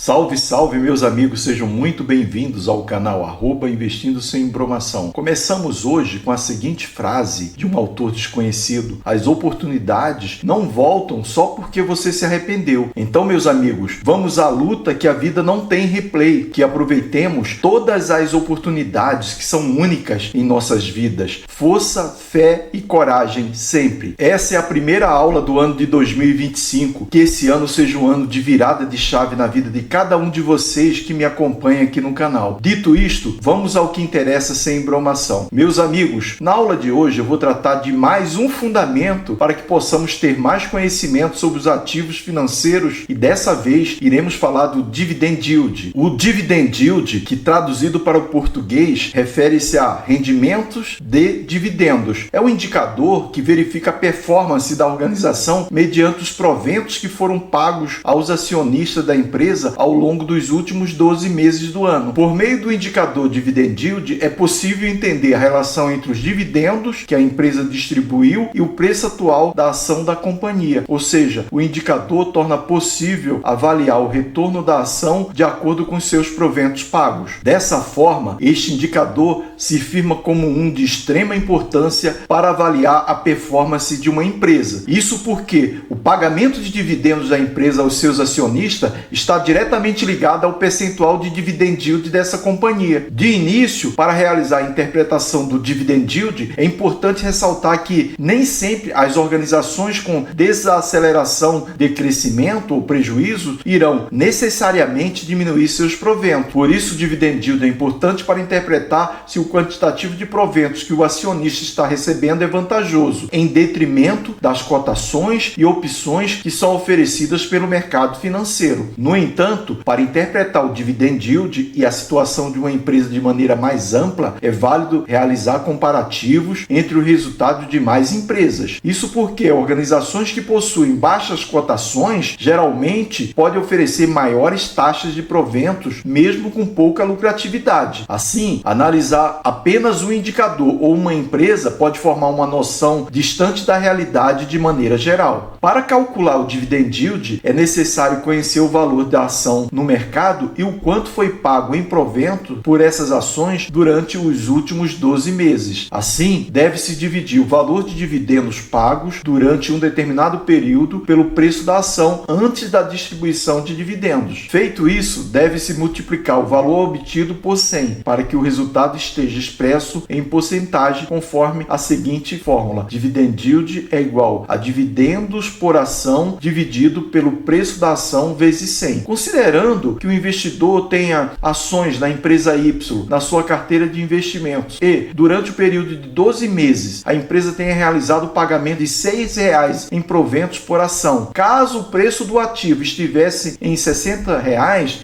Salve, salve, meus amigos, sejam muito bem-vindos ao canal Investindo Sem Embromação. Começamos hoje com a seguinte frase de um autor desconhecido: as oportunidades não voltam só porque você se arrependeu. Então, meus amigos, vamos à luta, que a vida não tem replay, que aproveitemos todas as oportunidades que são únicas em nossas vidas. Força, fé e coragem sempre. Essa é a primeira aula do ano de 2025, que esse ano seja um ano de virada de chave na vida de cada um de vocês que me acompanha aqui no canal. Dito isto, vamos ao que interessa sem embromação. Meus amigos, na aula de hoje eu vou tratar de mais um fundamento para que possamos ter mais conhecimento sobre os ativos financeiros e dessa vez iremos falar do Dividend Yield. O Dividend Yield, que traduzido para o português refere-se a rendimentos de dividendos. É um indicador que verifica a performance da organização mediante os proventos que foram pagos aos acionistas da empresa ao longo dos últimos 12 meses do ano. Por meio do indicador Dividend Yield, é possível entender a relação entre os dividendos que a empresa distribuiu e o preço atual da ação da companhia. Ou seja, o indicador torna possível avaliar o retorno da ação de acordo com seus proventos pagos. Dessa forma, este indicador se firma como um de extrema importância para avaliar a performance de uma empresa. Isso porque o pagamento de dividendos da empresa aos seus acionistas está diretamente ligado ao percentual de dividend yield dessa companhia. De início, para realizar a interpretação do dividend yield, é importante ressaltar que nem sempre as organizações com desaceleração de crescimento ou prejuízo irão necessariamente diminuir seus proventos. Por isso, o dividend yield é importante para interpretar se o quantitativo de proventos que o acionista está recebendo é vantajoso, em detrimento das cotações e opções que são oferecidas pelo mercado financeiro. No entanto, para interpretar o Dividend Yield e a situação de uma empresa de maneira mais ampla, é válido realizar comparativos entre os resultados de mais empresas. Isso porque organizações que possuem baixas cotações geralmente podem oferecer maiores taxas de proventos, mesmo com pouca lucratividade. Assim, analisar apenas um indicador ou uma empresa pode formar uma noção distante da realidade de maneira geral. Para calcular o Dividend Yield, é necessário conhecer o valor da ação no mercado e o quanto foi pago em provento por essas ações durante os últimos 12 meses. Assim, deve-se dividir o valor de dividendos pagos durante um determinado período pelo preço da ação antes da distribuição de dividendos. Feito isso, deve-se multiplicar o valor obtido por 100 para que o resultado esteja expresso em porcentagem conforme a seguinte fórmula: Dividend Yield é igual a dividendos por ação dividido pelo preço da ação vezes 100. Considerando que o investidor tenha ações na empresa Y na sua carteira de investimentos e, durante o período de 12 meses, a empresa tenha realizado o pagamento de R$ 6 em proventos por ação. Caso o preço do ativo estivesse em R$ 60,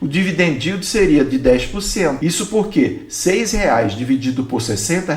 o dividend yield seria de 10%. Isso porque R$ 6 dividido por R$ 60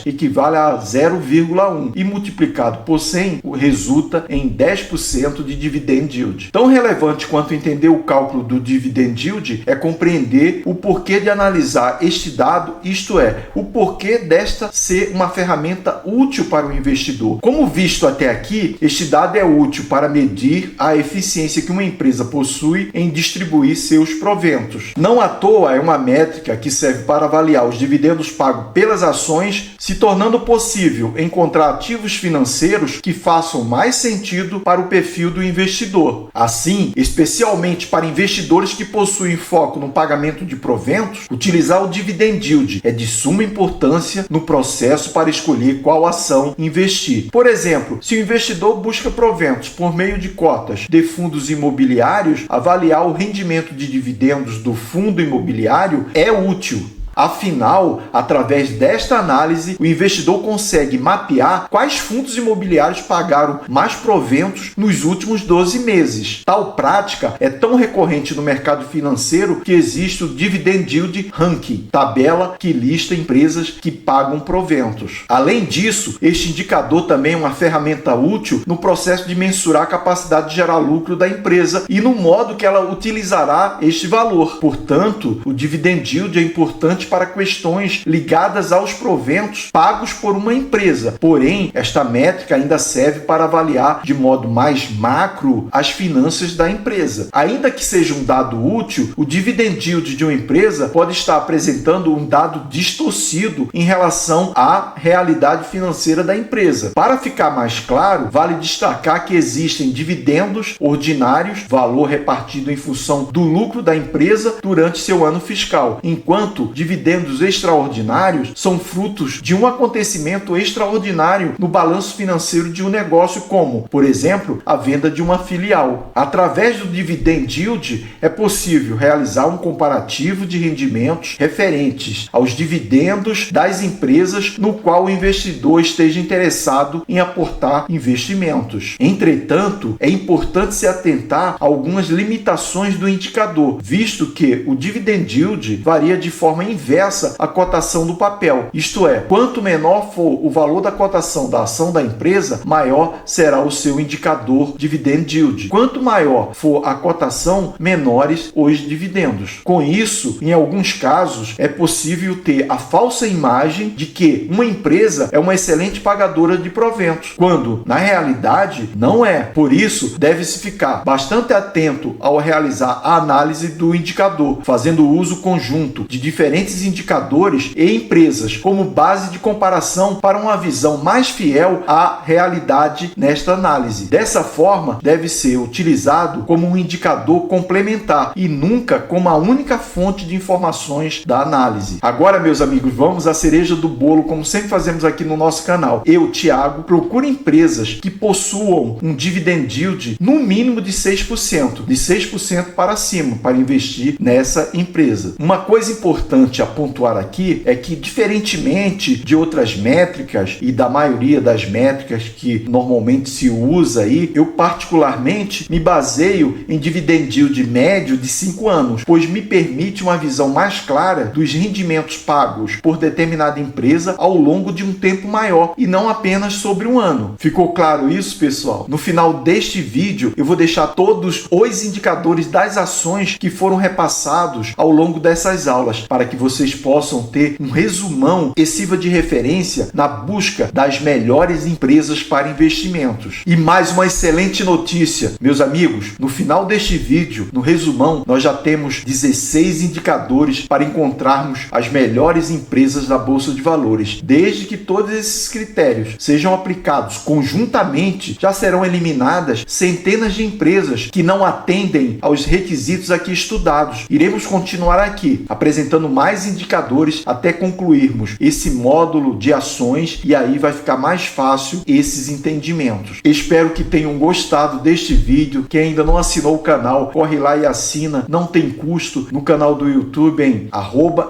equivale a 0,1 e multiplicado por 100 resulta em 10% de dividend yield. Tão relevante quanto entender o cálculo do Dividend Yield é compreender o porquê de analisar este dado, isto é, o porquê desta ser uma ferramenta útil para o investidor. Como visto até aqui, este dado é útil para medir a eficiência que uma empresa possui em distribuir seus proventos. Não à toa é uma métrica que serve para avaliar os dividendos pagos pelas ações, se tornando possível encontrar ativos financeiros que façam mais sentido para o perfil do investidor. Assim, especialmente para investidores que possuem foco no pagamento de proventos, utilizar o Dividend Yield é de suma importância no processo para escolher qual ação investir. Por exemplo, se o investidor busca proventos por meio de cotas de fundos imobiliários, avaliar o rendimento de dividendos do fundo imobiliário é útil. Afinal, através desta análise, o investidor consegue mapear quais fundos imobiliários pagaram mais proventos nos últimos 12 meses. Tal prática é tão recorrente no mercado financeiro que existe o Dividend Yield Ranking, tabela que lista empresas que pagam proventos. Além disso, este indicador também é uma ferramenta útil no processo de mensurar a capacidade de gerar lucro da empresa e no modo que ela utilizará este valor. Portanto, o Dividend Yield é importante para questões ligadas aos proventos pagos por uma empresa. Porém, esta métrica ainda serve para avaliar de modo mais macro as finanças da empresa. Ainda que seja um dado útil, o dividend yield de uma empresa pode estar apresentando um dado distorcido em relação à realidade financeira da empresa. Para ficar mais claro, vale destacar que existem dividendos ordinários, valor repartido em função do lucro da empresa durante seu ano fiscal, enquanto dividendos extraordinários são frutos de um acontecimento extraordinário no balanço financeiro de um negócio, como, por exemplo, a venda de uma filial. Através do dividend yield, é possível realizar um comparativo de rendimentos referentes aos dividendos das empresas no qual o investidor esteja interessado em aportar investimentos. Entretanto, é importante se atentar a algumas limitações do indicador, visto que o dividend yield varia de forma inversa à cotação do papel. Isto é, quanto menor for o valor da cotação da ação da empresa, maior será o seu indicador dividend yield. Quanto maior for a cotação, menores os dividendos. Com isso, em alguns casos, é possível ter a falsa imagem de que uma empresa é uma excelente pagadora de proventos, quando, na realidade, não é. Por isso, deve-se ficar bastante atento ao realizar a análise do indicador, fazendo uso conjunto de diferentes indicadores e empresas como base de comparação para uma visão mais fiel à realidade nesta análise. Dessa forma, deve ser utilizado como um indicador complementar e nunca como a única fonte de informações da análise. Agora, meus amigos, vamos à cereja do bolo, como sempre fazemos aqui no nosso canal. Eu, Thiago, procuro empresas que possuam um dividend yield no mínimo de 6%, de 6% para cima, para investir nessa empresa. Uma coisa importante a pontuar aqui é que, diferentemente de outras métricas e da maioria das métricas que normalmente se usa aí, eu particularmente me baseio em dividend yield médio de 5 anos, pois me permite uma visão mais clara dos rendimentos pagos por determinada empresa ao longo de um tempo maior e não apenas sobre um ano. Ficou claro isso, pessoal? No final deste vídeo, eu vou deixar todos os indicadores das ações que foram repassados ao longo dessas aulas, para que vocês possam ter um resumão e sirva de referência na busca das melhores empresas para investimentos. E mais uma excelente notícia, meus amigos, no final deste vídeo, no resumão, nós já temos 16 indicadores para encontrarmos as melhores empresas da Bolsa de Valores. Desde que todos esses critérios sejam aplicados conjuntamente, já serão eliminadas centenas de empresas que não atendem aos requisitos aqui estudados. Iremos continuar aqui, apresentando mais indicadores até concluirmos esse módulo de ações e aí vai ficar mais fácil esses entendimentos. Espero que tenham gostado deste vídeo. Quem ainda não assinou o canal, corre lá e assina. Não tem custo no canal do YouTube em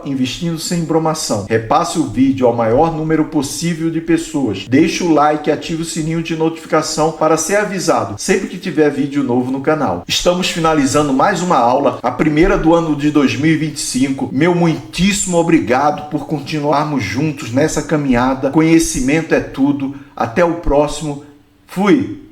@investindo sem bromação. Repasse o vídeo ao maior número possível de pessoas. Deixe o like e ative o sininho de notificação para ser avisado sempre que tiver vídeo novo no canal. Estamos finalizando mais uma aula, a primeira do ano de 2025. Meu muitíssimo obrigado por continuarmos juntos nessa caminhada. Conhecimento é tudo. Até o próximo. Fui!